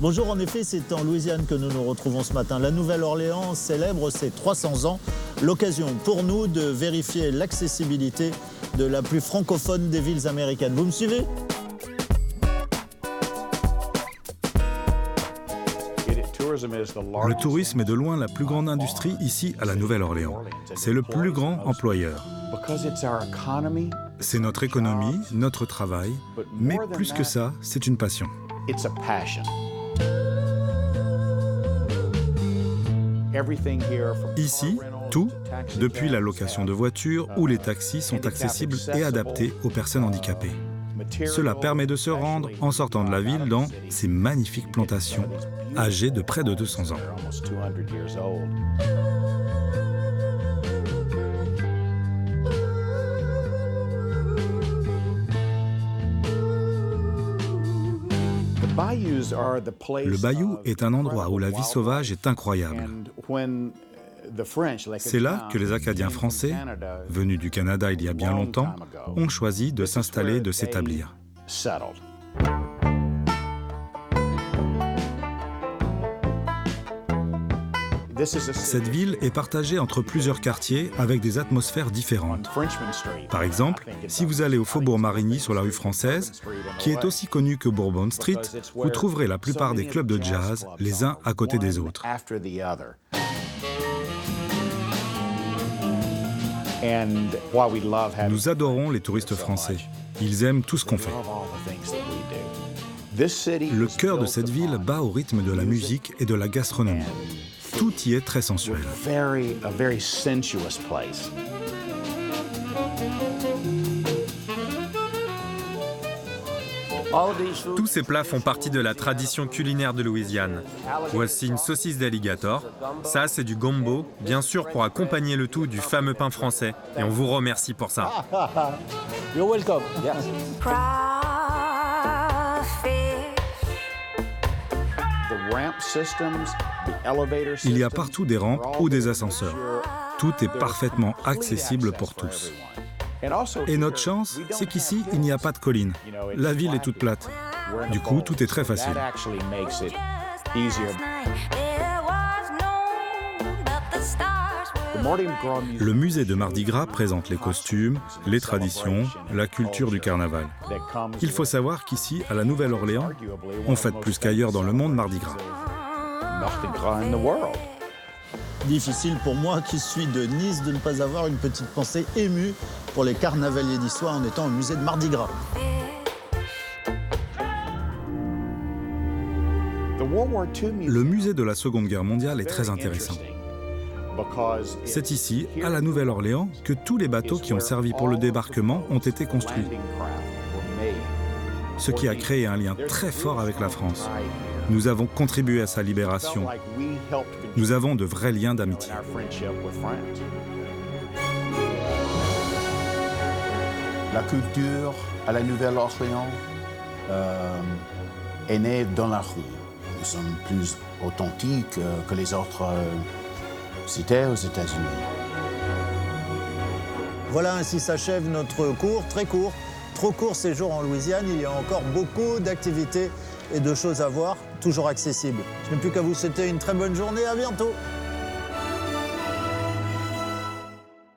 Bonjour, en effet, c'est en Louisiane que nous nous retrouvons ce matin. La Nouvelle-Orléans célèbre ses 300 ans. L'occasion pour nous de vérifier l'accessibilité de la plus francophone des villes américaines. Vous me suivez ? Le tourisme est de loin la plus grande industrie ici à la Nouvelle-Orléans. C'est le plus grand employeur. C'est notre économie, notre travail, mais plus que ça, c'est une passion. Ici, tout, depuis la location de voitures ou les taxis, sont accessibles et adaptés aux personnes handicapées. Cela permet de se rendre en sortant de la ville dans ces magnifiques plantations, âgées de près de 200 ans. Le bayou est un endroit où la vie sauvage est incroyable. C'est là que les Acadiens français, venus du Canada il y a bien longtemps, ont choisi de s'installer et de s'établir. Cette ville est partagée entre plusieurs quartiers avec des atmosphères différentes. Par exemple, si vous allez au Faubourg Marigny sur la rue Française, qui est aussi connu que Bourbon Street, vous trouverez la plupart des clubs de jazz les uns à côté des autres. Nous adorons les touristes français. Ils aiment tout ce qu'on fait. Le cœur de cette ville bat au rythme de la musique et de la gastronomie. Tout y est très sensuel. Tous ces plats font partie de la tradition culinaire de Louisiane. Voici une saucisse d'alligator. Ça, c'est du gumbo, bien sûr pour accompagner le tout du fameux pain français. Et on vous remercie pour ça. You're welcome. Il y a partout des rampes ou des ascenseurs. Tout est parfaitement accessible pour tous. Et notre chance, c'est qu'ici, il n'y a pas de collines. La ville est toute plate. Du coup, tout est très facile. Le musée de Mardi Gras présente les costumes, les traditions, la culture du carnaval. Il faut savoir qu'ici, à la Nouvelle-Orléans, on fête plus qu'ailleurs dans le monde Mardi Gras. Difficile pour moi, qui suis de Nice, de ne pas avoir une petite pensée émue pour les carnavaliers niçois en étant au musée de Mardi Gras. Le musée de la Seconde Guerre mondiale est très intéressant. C'est ici, à la Nouvelle-Orléans, que tous les bateaux qui ont servi pour le débarquement ont été construits. Ce qui a créé un lien très fort avec la France. Nous avons contribué à sa libération. Nous avons de vrais liens d'amitié. La culture à la Nouvelle-Orléans est née dans la rue. Nous sommes plus authentiques que les autres cités aux États-Unis. Voilà, ainsi s'achève notre court, très court, trop court séjour en Louisiane. Il y a encore beaucoup d'activités et de choses à voir, toujours accessibles. Je n'ai plus qu'à vous souhaiter une très bonne journée. À bientôt.